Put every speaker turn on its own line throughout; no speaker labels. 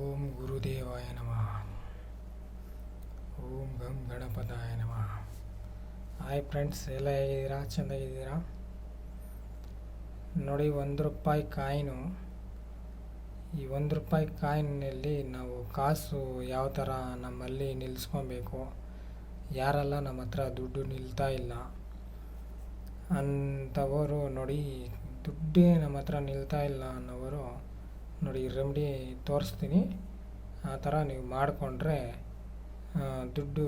ಓಂ ಗುರುದೇವಾಯ ನಮಃ. ಓಂ ಗಂ ಗಣಪತಾಯ ನಮಃ. ಹಾಯ್ ಫ್ರೆಂಡ್ಸ್, ಎಲ್ಲ ಹೇಗಿದ್ದೀರಾ? ಚೆಂದಾಗಿದ್ದೀರಾ? ನೋಡಿ, ₹1 ಕಾಯಿನು. ಈ ₹1 ಕಾಯಿನಲ್ಲಿ ನಾವು ಕಾಸು ಯಾವ ಥರ ನಮ್ಮಲ್ಲಿ ನಿಲ್ಲಿಸ್ಕೊಬೇಕು, ಯಾರೆಲ್ಲ ನಮ್ಮ ಹತ್ರ ದುಡ್ಡು ನಿಲ್ತಾ ಇಲ್ಲ ಅಂಥವರು ನೋಡಿ, ದುಡ್ಡೇ ನಮ್ಮ ಹತ್ರ ನಿಲ್ತಾ ಇಲ್ಲ ಅನ್ನೋರು ನೋಡಿ, ರೆಮಿಡಿ ತೋರಿಸ್ತೀನಿ. ಆ ಥರ ನೀವು ಮಾಡಿಕೊಂಡ್ರೆ ದುಡ್ಡು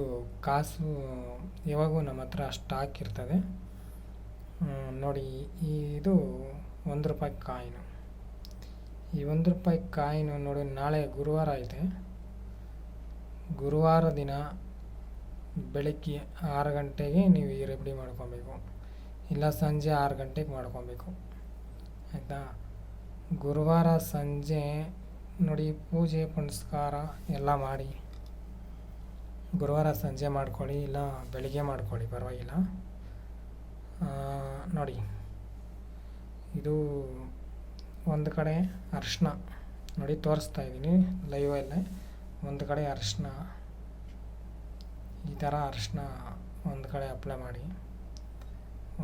ಕಾಸು ಯಾವಾಗೂ ನಮ್ಮ ಹತ್ರ ಸ್ಟಾಕ್ ಇರ್ತದೆ. ನೋಡಿ, ಇದು ₹1 ಕಾಯಿನು. ಈ ₹1 ಕಾಯಿನು ನೋಡಿ, ನಾಳೆ ಗುರುವಾರ ಐತೆ. ಗುರುವಾರ ದಿನ ಬೆಳಗ್ಗೆ 6 ಗಂಟೆಗೆ ನೀವು ಈ ರೆಮಿಡಿ ಮಾಡ್ಕೊಬೇಕು, ಇಲ್ಲ ಸಂಜೆ 6 ಗಂಟೆಗೆ ಮಾಡ್ಕೊಬೇಕು, ಆಯಿತಾ? ಗುರುವಾರ ಸಂಜೆ ನೋಡಿ, ಪೂಜೆ ಪುನಸ್ಕಾರ ಎಲ್ಲ ಮಾಡಿ ಗುರುವಾರ ಸಂಜೆ ಮಾಡ್ಕೊಳ್ಳಿ, ಇಲ್ಲ ಬೆಳಿಗ್ಗೆ ಮಾಡ್ಕೊಳ್ಳಿ, ಪರವಾಗಿಲ್ಲ. ನೋಡಿ, ಇದು ಒಂದು ಕಡೆ ಅರಿಶಿನ ನೋಡಿ ತೋರಿಸ್ತಾ ಇದ್ದೀನಿ ಲೈವಲ್ಲೇ. ಒಂದು ಕಡೆ ಅರಿಶಿನ, ಈ ಥರ ಅರಿಶಿನ ಒಂದು ಕಡೆ ಅಪ್ಲೈ ಮಾಡಿ,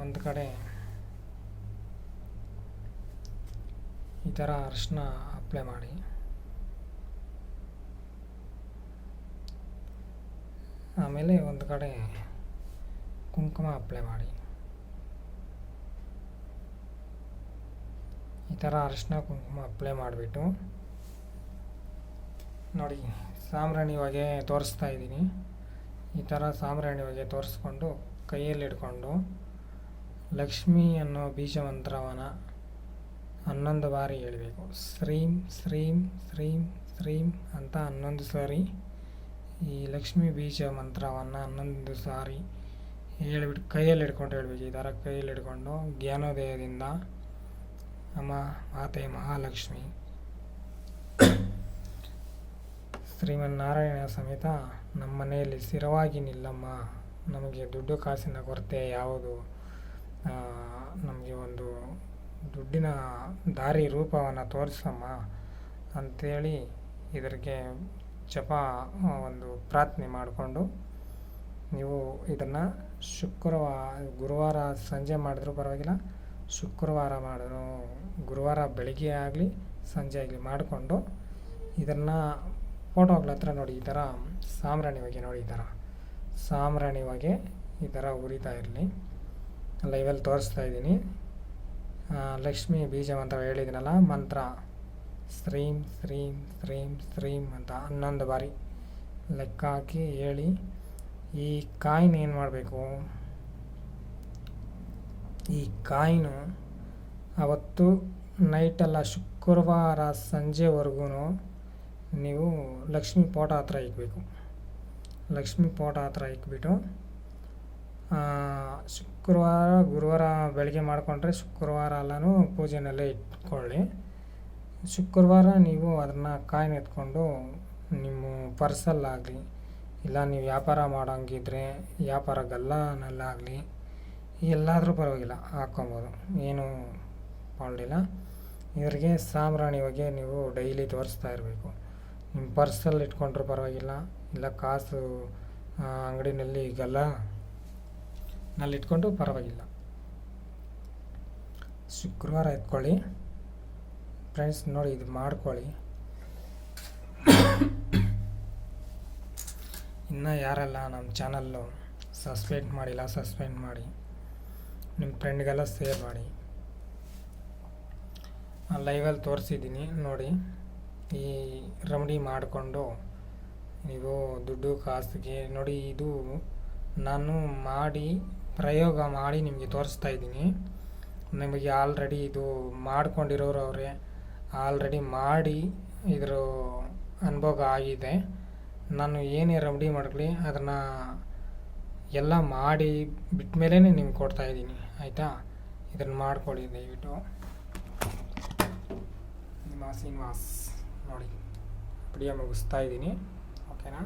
ಒಂದು ಕಡೆ ಈ ಥರ ಅರಿಶಿನ ಅಪ್ಲೈ ಮಾಡಿ. ಆಮೇಲೆ ಒಂದು ಕಡೆ ಕುಂಕುಮ ಅಪ್ಲೈ ಮಾಡಿ. ಈ ಥರ ಅರಿಶಿನ ಕುಂಕುಮ ಅಪ್ಲೈ ಮಾಡಿಬಿಟ್ಟು ನೋಡಿ, ಸಾಂಬ್ರಾಣಿ ಹೊಗೆ ತೋರಿಸ್ತಾ ಇದ್ದೀನಿ. ಈ ಥರ ಸಾಂಬ್ರಾಣಿ ಹೊಗೆ ತೋರಿಸ್ಕೊಂಡು ಕೈಯಲ್ಲಿ ಹಿಡ್ಕೊಂಡು ಲಕ್ಷ್ಮಿ ಅನ್ನೋ ಬೀಜ ಮಂತ್ರವನ್ನು 11 ಬಾರಿ ಹೇಳಬೇಕು. ಶ್ರೀಂ ಶ್ರೀಂ ಶ್ರೀಂ ಶ್ರೀಂ ಅಂತ 11 ಸಾರಿ ಈ ಲಕ್ಷ್ಮೀ ಬೀಜ ಮಂತ್ರವನ್ನು 11 ಸಾರಿ ಹೇಳಿಬಿಟ್ಟು ಕೈಯಲ್ಲಿ ಹಿಡ್ಕೊಂಡು ಹೇಳಬೇಕು. ಈ ಥರ ಕೈಯಲ್ಲಿ ಹಿಡ್ಕೊಂಡು ಜ್ಞಾನೋದಯದಿಂದ ಅಮ್ಮ ಮಾತೆ ಮಹಾಲಕ್ಷ್ಮಿ ಶ್ರೀಮನ್ನಾರಾಯಣ ಸಮೇತ ನಮ್ಮ ಮನೆಯಲ್ಲಿ ಸ್ಥಿರವಾಗಿ ನಿಲ್ಲಮ್ಮ, ನಮಗೆ ದುಡ್ಡು ಕಾಸಿನ ಕೊರತೆ ಯಾವುದು, ನಮಗೆ ಒಂದು ದುಡ್ಡಿನ ದಾರಿ ರೂಪವನ್ನು ತೋರಿಸಮ್ಮ ಅಂಥೇಳಿ ಇದಕ್ಕೆ ಜಪ ಒಂದು ಪ್ರಾರ್ಥನೆ ಮಾಡಿಕೊಂಡು ನೀವು ಇದನ್ನು ಗುರುವಾರ ಸಂಜೆ ಮಾಡಿದ್ರೂ ಪರವಾಗಿಲ್ಲ, ಶುಕ್ರವಾರ ಮಾಡಿದ್ರು, ಗುರುವಾರ ಬೆಳಿಗ್ಗೆ ಆಗಲಿ ಸಂಜೆ ಆಗಲಿ ಮಾಡಿಕೊಂಡು ಇದನ್ನು ಫೋಟೋಗಳ ಹತ್ರ ನೋಡಿ, ಈ ಥರ ಸಾಂಬ್ರಾಣಿ ಹೊಗೆ ನೋಡಿ, ಈ ಥರ ಸಾಂಬ್ರಾಣಿ ಹೊಗೆ ಈ ಥರ ಉರಿತಾ ಇರಲಿ. ಲೈವಲ್ಲಿ ತೋರಿಸ್ತಾ ಇದ್ದೀನಿ. ಲಕ್ಷ್ಮೀ ಬೀಜ ಮಂತ್ರ ಹೇಳಿದ್ದೀನಲ್ಲ, ಮಂತ್ರ ಶ್ರೀಂ ಶ್ರೀಂ ಶ್ರೀಂ ಶ್ರೀಂ ಅಂತ 11 ಬಾರಿ ಲೆಕ್ಕ ಹಾಕಿ ಹೇಳಿ. ಈ ಕಾಯಿನ್ ಏನು ಮಾಡಬೇಕು, ಈ ಕಾಯಿನು ಅವತ್ತು ನೈಟಲ್ಲ ಶುಕ್ರವಾರ ಸಂಜೆವರೆಗೂ ನೀವು ಲಕ್ಷ್ಮೀ ಫೋಟೋ ಹತ್ರ ಇಕ್ಬೇಕು. ಲಕ್ಷ್ಮೀ ಫೋಟೋ ಹತ್ರ ಇಕ್ಬಿಟ್ಟು ಶುಕ್ರವಾರ ಗುರುವಾರ ಬೆಳಗ್ಗೆ ಮಾಡಿಕೊಂಡ್ರೆ ಶುಕ್ರವಾರ ಎಲ್ಲನೂ ಪೂಜೆನಲ್ಲೇ ಇಟ್ಕೊಳ್ಳಿ. ಶುಕ್ರವಾರ ನೀವು ಅದನ್ನು ಕಾಯಿನ್ ಎತ್ಕೊಂಡು ನಿಮ್ಮ ಪರ್ಸಲ್ಲಾಗಲಿ, ಇಲ್ಲ ನೀವು ವ್ಯಾಪಾರ ಮಾಡೋಂಗಿದ್ರೆ ವ್ಯಾಪಾರ ಗಲ್ಲನಲ್ಲಾಗಲಿ ಎಲ್ಲಾದರೂ ಪರವಾಗಿಲ್ಲ ಹಾಕ್ಕೊಬೋದು, ಏನೂ ಪಾಲ್ಡಿಲ್ಲ. ಇದ್ರಿಗೆ ಸಾಂಬ್ರಾಣಿ ಹೊಗೆ ನೀವು ಡೈಲಿ ತೋರಿಸ್ತಾ ಇರಬೇಕು. ನಿಮ್ಮ ಪರ್ಸಲ್ಲಿ ಇಟ್ಕೊಂಡ್ರೂ ಪರವಾಗಿಲ್ಲ, ಇಲ್ಲ ಕಾಸು ಅಂಗಡಿನಲ್ಲಿ ನಲ್ಲಿ ಇಟ್ಕೊಂಡು ಪರವಾಗಿಲ್ಲ. ಶುಕ್ರವಾರ ಎತ್ಕೊಳ್ಳಿ ಫ್ರೆಂಡ್ಸ್. ನೋಡಿ, ಇದು ಮಾಡ್ಕೊಳ್ಳಿ. ಇನ್ನು ಯಾರೆಲ್ಲ ನಮ್ಮ ಚಾನಲ್ಲು ಸಬ್ಸ್ಕ್ರೈಬ್ ಮಾಡಿಲ್ಲ, ಸಬ್ಸ್ಕ್ರೈಬ್ ಮಾಡಿ, ನಿಮ್ಮ ಫ್ರೆಂಡ್ಗೆಲ್ಲ ಶೇರ್ ಮಾಡಿ. ಲೈವಲ್ಲಿ ತೋರಿಸಿದ್ದೀನಿ ನೋಡಿ. ಈ ರೆಮಿಡಿ ಮಾಡಿಕೊಂಡು ನೀವು ದುಡ್ಡು ಕಾಸಿಗೆ ನೋಡಿ, ಇದು ನಾನು ಪ್ರಯೋಗ ಮಾಡಿ ನಿಮಗೆ ತೋರಿಸ್ತಾ ಇದ್ದೀನಿ. ನಿಮಗೆ ಆಲ್ರೆಡಿ ಇದು ಮಾಡ್ಕೊಂಡಿರೋರು ಅವರೇ, ಆಲ್ರೆಡಿ ಮಾಡಿ ಇದರ ಅನುಭವ ಆಗಿದೆ. ನಾನು ಏನೇ ರೆಮಿಡಿ ಮಾಡ್ಕೊಳ್ಳಿ ಅದನ್ನು ಎಲ್ಲ ಮಾಡಿ ಬಿಟ್ಟ ಮೇಲೇ ನಿಮ್ಗೆ ಕೊಡ್ತಾಯಿದ್ದೀನಿ, ಆಯಿತಾ? ಇದನ್ನು ಮಾಡ್ಕೊಳ್ಳಿ ದಯವಿಟ್ಟು. ನಿಮ್ಮ ಶ್ರೀನಿವಾಸ್ ನೋಡಿ, ವಿಡಿಯೋ ಮುಗಿಸ್ತಾ ಇದ್ದೀನಿ, ಓಕೆನಾ?